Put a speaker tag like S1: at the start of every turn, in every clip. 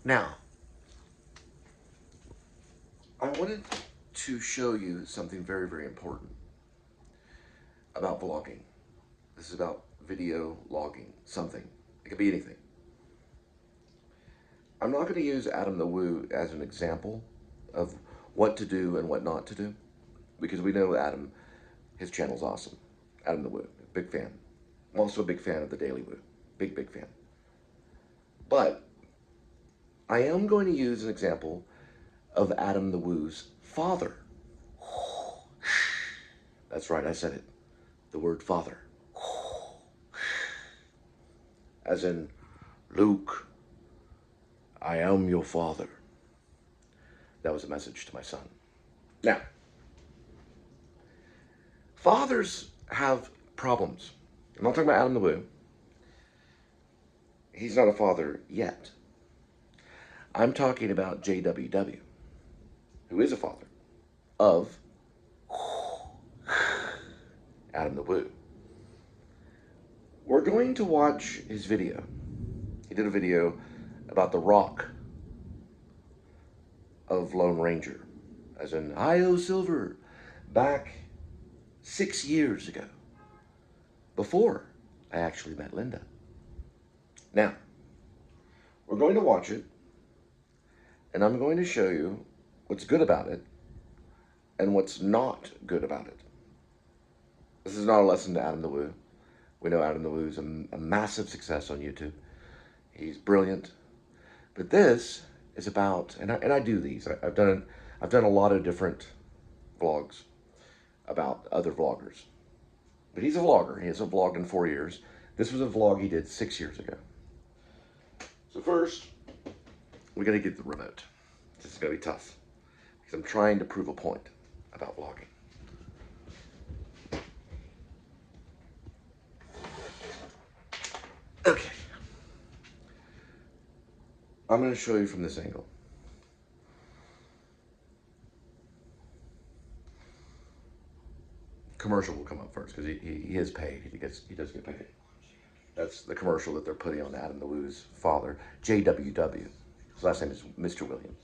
S1: Now, I wanted to show you something very, very important about vlogging. This is about video logging, something. It could be anything. I'm not going to use Adam the Woo as an example of what to do and what not to do, because we know Adam, his channel's awesome. Adam the Woo, big fan. I'm also a big fan of the Daily Woo. Big, big fan. But I am going to use an example of Adam the Woo's father. That's right, I said it. The word father. As in, Luke, I am your father. That was a message to my son. Now, fathers have problems. I'm not talking about Adam the Woo. He's not a father yet. I'm talking about JWW, who is a father of Adam the Woo. We're going to watch his video. He did a video about the rock of Lone Ranger, as in I.O. Silver, back 6 years ago, before I actually met Linda. Now, we're going to watch it, and I'm going to show you what's good about it and what's not good about it. This is not a lesson to Adam the Woo. We know Adam the Woo is a massive success on YouTube. He's brilliant. But this is about, and I do these. I've done a lot of different vlogs about other vloggers. But he's a vlogger. He hasn't vlogged in 4 years. This was a vlog he did 6 years ago. So first, we gotta get the remote. This is gonna be tough because I'm trying to prove a point about vlogging. Okay. I'm going to show you from this angle. Commercial will come up first because he is paid. He does get paid. That's the commercial that they're putting on Adam the Woo's father, JWW. His last name is Mr. Williams.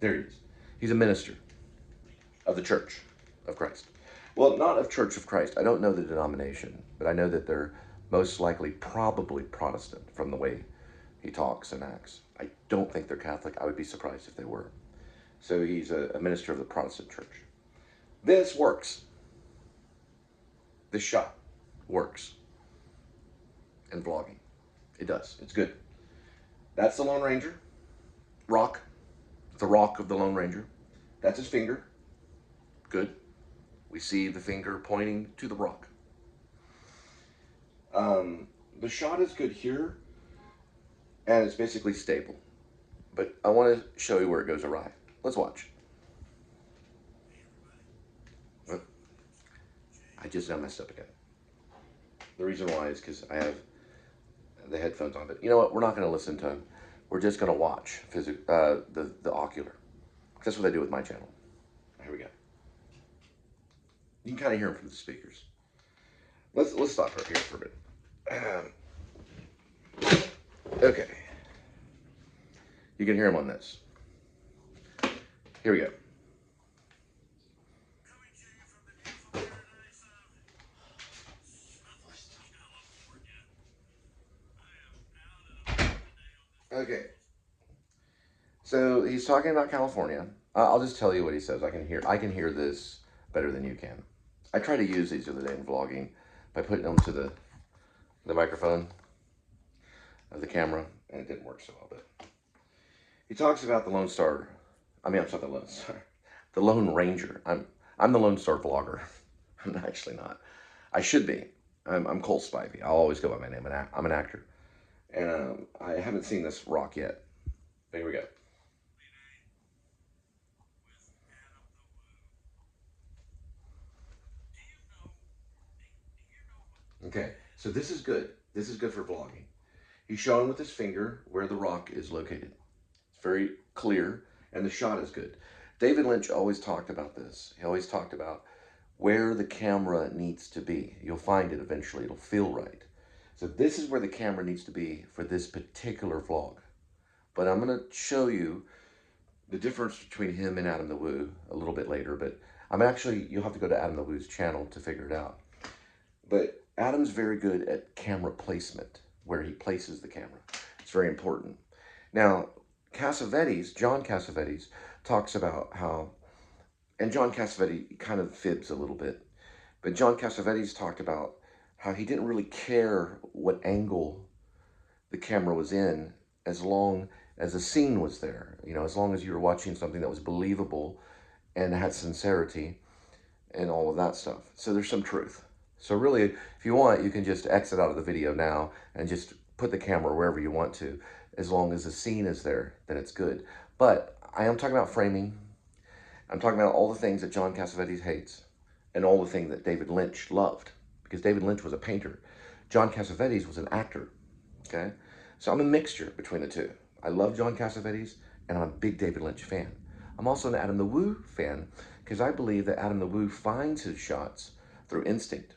S1: There he is. He's a minister of the Church of Christ. Well, not of Church of Christ. I don't know the denomination, but I know that they're most likely probably Protestant from the way he talks and acts. I don't think they're Catholic. I would be surprised if they were. So he's a minister of the Protestant Church. This works. This shot works in vlogging. It does. It's good. That's the Lone Ranger. Rock. The rock of the Lone Ranger. That's his finger. Good. We see the finger pointing to the rock. The shot is good here, and it's basically stable. But I want to show you where it goes awry. Let's watch. I just now messed up again. The reason why is because I have the headphones on. But you know what? We're not going to listen to him. We're just going to watch the ocular. That's what I do with my channel. Here we go. You can kind of hear him from the speakers. Let's stop right here for a bit. Okay. You can hear him on this. Here we go. Okay. So he's talking about California. I'll just tell you what he says. I can hear this better than you can. I tried to use these the other day in vlogging by putting them to the microphone of the camera, and it didn't work so well. But he talks about the Lone Star. I'm not the Lone Star. The Lone Ranger. I'm the Lone Star vlogger. I'm actually not. I should be. I'm Cole Spivey. I'll always go by my name. I'm an actor, and I haven't seen this rock yet. But here we go. Okay, so this is good. This is good for vlogging. He's showing with his finger where the rock is located. It's very clear, and the shot is good. David Lynch always talked about this. He always talked about where the camera needs to be. You'll find it eventually. It'll feel right. So this is where the camera needs to be for this particular vlog. But I'm going to show you the difference between him and Adam the Woo a little bit later. But you'll have to go to Adam the Woo's channel to figure it out. But Adam's very good at camera placement, where he places the camera. It's very important. Now, John Cassavetes talks about how, and John Cassavetes kind of fibs a little bit, but John Cassavetes talked about how he didn't really care what angle the camera was in as long as the scene was there. You know, as long as you were watching something that was believable and had sincerity and all of that stuff. So there's some truth. So really, if you want, you can just exit out of the video now and just put the camera wherever you want to. As long as the scene is there, then it's good. But I am talking about framing. I'm talking about all the things that John Cassavetes hates and all the things that David Lynch loved. Because David Lynch was a painter. John Cassavetes was an actor. Okay? So I'm a mixture between the two. I love John Cassavetes, and I'm a big David Lynch fan. I'm also an Adam the Woo fan, because I believe that Adam the Woo finds his shots through instinct.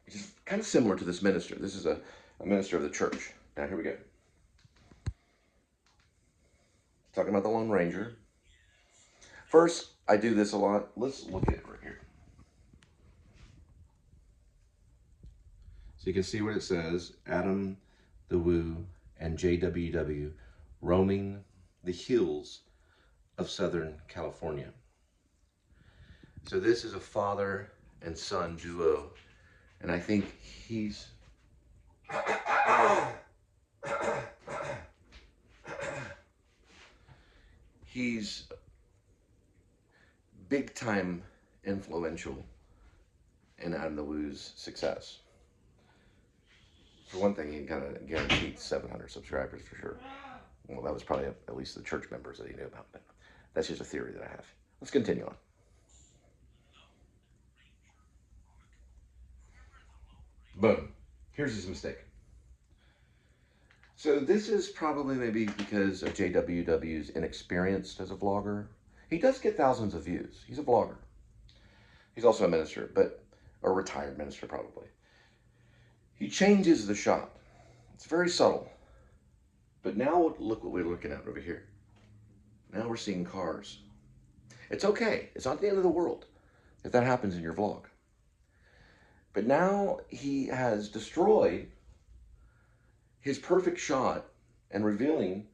S1: Which is kind of similar to this minister. This is a minister of the church. Now, here we go. Talking about the Lone Ranger. First, I do this a lot. Let's look at it right here. So you can see what it says. Adam the Woo and JWW roaming the hills of Southern California. So this is a father and son duo. And I think he's... he's big time influential in Adam the Woo's success. For one thing, he kind of guaranteed 700 subscribers for sure. Well, that was probably at least the church members that he knew about. But that's just a theory that I have. Let's continue on. Boom. Here's his mistake. So this is probably maybe because of JWW's inexperienced as a vlogger. He does get thousands of views. He's a vlogger. He's also a minister, but a retired minister probably. He changes the shot. It's very subtle. But now look what we're looking at over here. Now we're seeing cars. It's okay. It's not the end of the world if that happens in your vlog. But now he has destroyed his perfect shot and revealing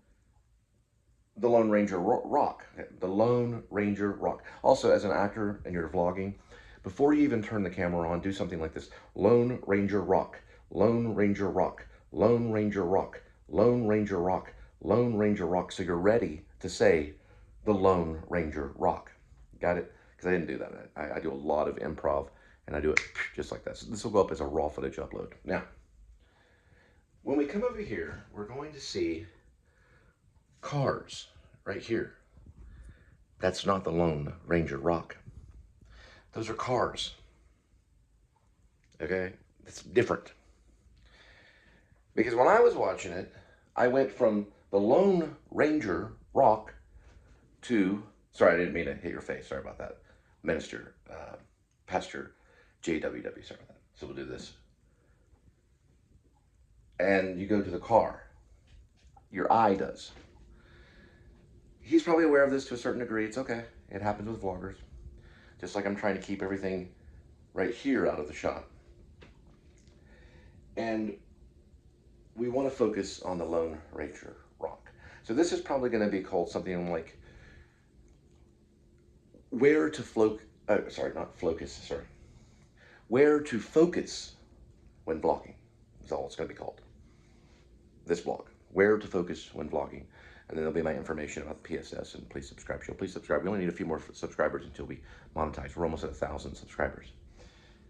S1: the Lone Ranger rock. The Lone Ranger rock. Also, as an actor and you're vlogging, before you even turn the camera on, do something like this. Lone Ranger rock. Lone Ranger rock. Lone Ranger rock. Lone Ranger rock. Lone Ranger rock. So you're ready to say the Lone Ranger rock. Got it? Because I didn't do that. I do a lot of improv, and I do it just like this. This will go up as a raw footage upload. Now, when we come over here, we're going to see cars right here. That's not the Lone Ranger rock. Those are cars. Okay? It's different. Because when I was watching it, I went from the Lone Ranger rock to, sorry, I didn't mean to hit your face. Sorry about that. Minister, Pastor JWW, sorry about that. So we'll do this. And you go to the car. Your eye does. He's probably aware of this to a certain degree. It's okay. It happens with vloggers. Just like I'm trying to keep everything right here out of the shot. And we want to focus on the Lone Ranger rock. So this is probably going to be called something like where to focus when vlogging is all it's going to be called. This vlog, where to focus when vlogging. And then there'll be my information about the p.s.s, and please subscribe. Please subscribe. We only need a few more subscribers until we monetize. We're almost at 1,000 subscribers.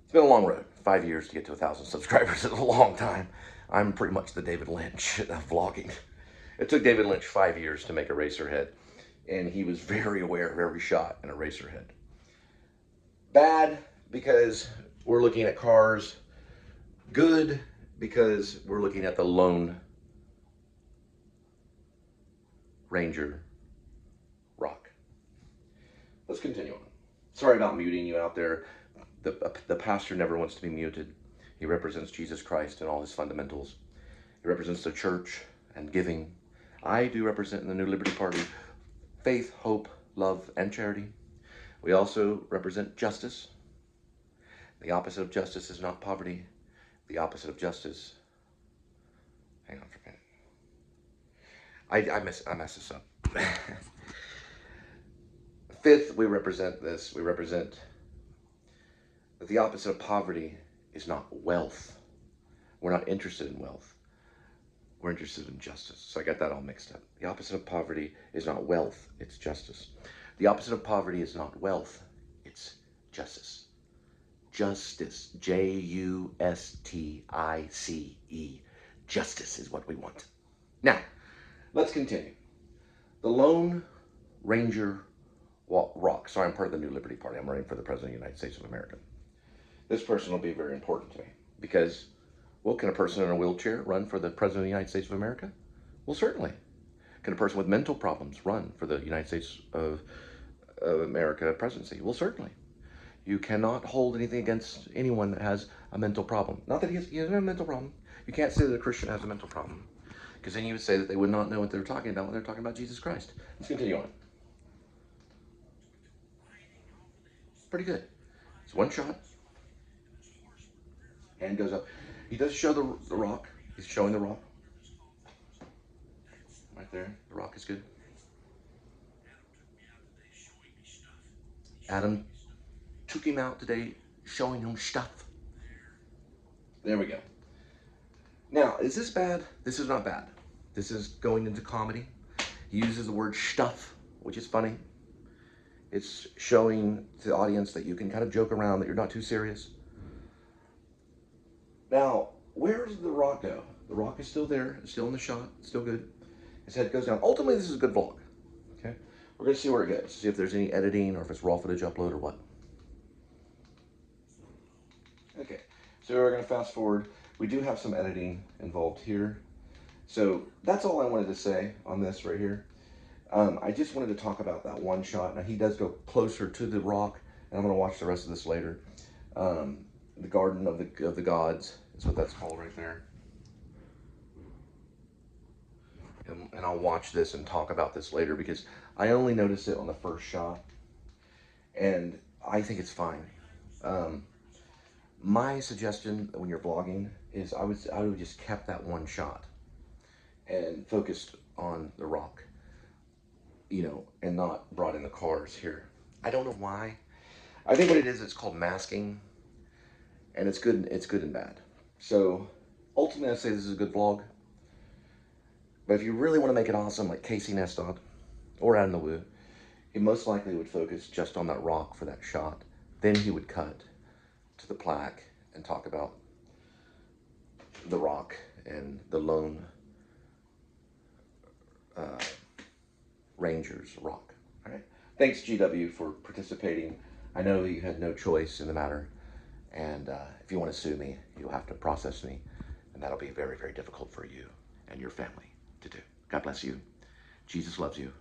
S1: It's been a long road. 5 years to get to 1,000 subscribers is a long time. I'm pretty much the David Lynch of vlogging. It took David Lynch 5 years to make Eraserhead, and he was very aware of every shot in Eraserhead. Bad, because we're looking at cars. Good, because we're looking at the Lone Ranger rock. Let's continue on. Sorry about muting you out there. The pastor never wants to be muted. He represents Jesus Christ and all his fundamentals. He represents the church and giving. I do represent in the New Liberty Party faith, hope, love, and charity. We also represent justice. The opposite of justice is not poverty. The opposite of justice... Hang on for a minute. I mess this up. Fifth, we represent this. We represent that the opposite of poverty is not wealth. We're not interested in wealth. We're interested in justice. So I got that all mixed up. The opposite of poverty is not wealth, it's justice. The opposite of poverty is not wealth, it's justice. Justice, Justice. Justice is what we want. Now, let's continue. The Lone Ranger Rock. Sorry, I'm part of the New Liberty Party. I'm running for the President of the United States of America. This person will be very important to me because, well, can a person in a wheelchair run for the President of the United States of America? Well, certainly. Can a person with mental problems run for the United States of America presidency? Well, certainly. You cannot hold anything against anyone that has a mental problem. Not that he doesn't have a mental problem. You can't say that a Christian has a mental problem, because then you would say that they would not know what they're talking about when they're talking about Jesus Christ. Let's continue on. Pretty good. It's one shot. Hand goes up. He does show the rock. He's showing the rock. Right there. The rock is good. Adam took him out today showing him stuff. There we go. Now, is this bad? This is not bad. This is going into comedy. He uses the word stuff, which is funny. It's showing to the audience that you can kind of joke around, that you're not too serious. Now, where does the rock go? The rock is still there. It's still in the shot. It's still good. His head goes down. Ultimately, this is a good vlog. Okay? We're going to see where it goes. See if there's any editing or if it's raw footage upload or what. Okay. So we're going to fast forward. We do have some editing involved here. So that's all I wanted to say on this right here. I just wanted to talk about that one shot. Now, he does go closer to the rock, and I'm going to watch the rest of this later. The Garden of the Gods is what that's called right there. And I'll watch this and talk about this later because I only noticed it on the first shot, and I think it's fine. My suggestion when you're vlogging is I would just kept that one shot and focused on the rock, you know, and not brought in the cars here. I don't know why. I think what it is, it's called masking, and it's good and bad. So ultimately, I'd say this is a good vlog. But if you really want to make it awesome, like Casey Neistat or Adam the Woo, he most likely would focus just on that rock for that shot. Then he would cut to the plaque and talk about the rock and the Lone Ranger's rock. All right. Thanks, GW, for participating. I know you had no choice in the matter, and if you want to sue me, you'll have to process me, and that'll be very, very difficult for you and your family to do. God bless you. Jesus loves you.